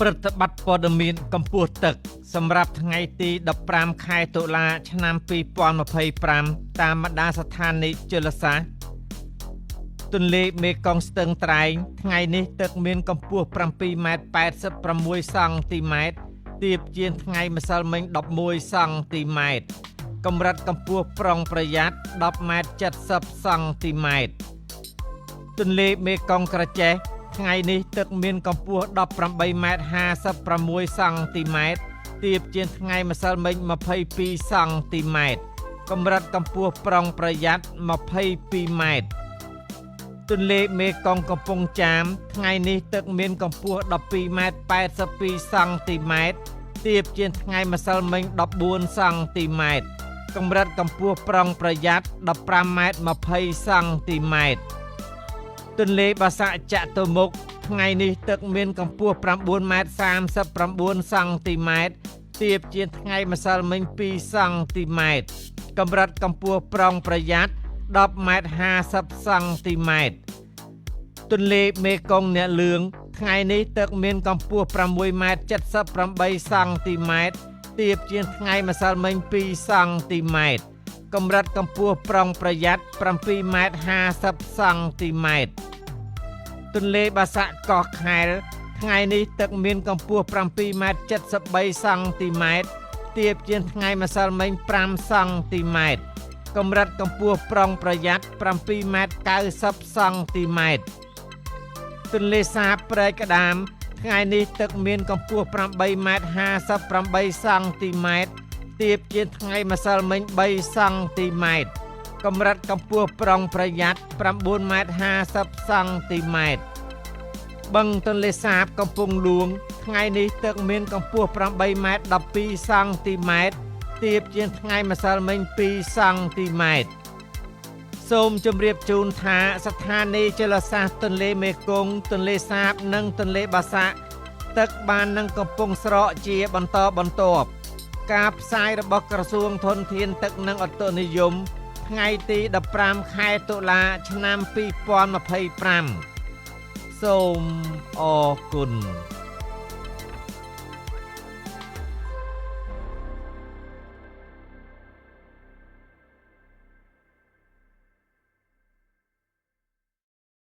ព្រឹត្តិបត្តិព័ត៌មានកម្ពុជាទឹកសម្រាប់ថ្ងៃទី15ខែតុលាឆ្នាំ2025តាមបណ្ដាស្ថានីយជលសាស្ត្រទន្លេមេគង្គស្ទឹងត្រែងថ្ងៃនេះទឹកមានកម្ពស់7ម៉ែត្រ86សង់ទីម៉ែត្រទាបជាងថ្ងៃម្សិលមិញ11សង់ទីម៉ែត្រកម្រិតកម្ពស់ប្រុងប្រយ័ត្ន10ម៉ែត្រ70សង់ទីម៉ែត្រទន្លេមេគង្គក្រចេះថ្ងៃនេះទឹកមានកម្ពស់18ម៉ែត្រ56សង់ទីម៉ែត្រទាបជាងថ្ងៃម្សិលមិញ22សង់ទីម៉ែត្រកម្រិតកម្ពស់ប្រុងប្រយ័ត្ន22ម៉ែត្រទន្លេមេគង្គកំពង់ចាមថ្ងៃនេះទឹកមានកម្ពស់12ម៉ែត្រ82សង់ទីម៉ែត្រទាបជាងថ្ងៃម្សិលមិញ14សង់ទីម៉ែត្រកម្រិតកម្ពស់ប្រុងប្រយ័ត្ន15ម៉ែត្រ20សង់ទីម៉ែត្រទន្លេបាសាក់ចតុមុខថ្ងៃនេះទឹកមានកម្ពស់9ម៉ែត្រ39សង់ទីម៉ែត្រទាបជាងថ្ងៃម្សិលមិញ2សង់ទីម៉ែត្រកម្រិតកម្ពស់ប្រុងប្រយ័ត្ន10ម៉ែត្រ50សង់ទីម៉ែត្រទន្លេមេគង្គអ្នកលឿងថ្ងៃនេះទឹកមានកម្ពស់6ម៉ែត្រ78សង់ទីម៉ែត្រទាបជាងថ្ងៃម្សិលមិញ2សង់ទីម៉ែត្រកម្រិតកម្ពស់ប្រុងប្រយ័ត្ន7ម៉ែត្រ50សង់ទីម៉ែត្រទន្លេបាសាក់កោះខែលថ្ងៃនេះទឹកមានកម្ពស់7ម៉ែត្រ73សង់ទីម៉ែត្រទាបជាងថ្ងៃម្សិលមិញ5សង់ទីម៉ែត្រកម្រិតកម្ពស់ប្រុងប្រយ័ត្ន7ម៉ែត្រ90សង់ទីម៉ែត្រទន្លេសាបព្រែកក្តាមថ្ងៃនេះទឹកមានកម្ពស់8ម៉ែត្រ58សង់ទីម៉ែត្រទាបជាងថ្ងៃម្សិលមិញ3សង់ទីម៉ែត្រកម្រិតកម្ពស់ប្រុងប្រយ័ត្ន9ម៉ែត្រ50សង់ទីម៉ែត្របឹងទន្លេសាបកំពង់ហ្លួងថ្ងៃនេះទឹកមានកម្ពស់8ម៉ែត្រ12សង់ទីម៉ែត្រទាបជាងថ្ងៃម្សិលមិញ2សង់ទីម៉ែត្រសូមជម្រាបជូនថាស្ថានីយជលសាស្ត្រទន្លេមេគង្គទន្លេសាបនិងទន្លេបាសាក់ទឹកបាននឹងកំពុងស្រកជាបន្តបន្ទាប់ការផ្សាយរបស់ក្រសួងធនធានទឹកនិងឧតុនិយមថ្ងៃទី15ខែតុលាឆ្នាំ2025សូមអរគុណ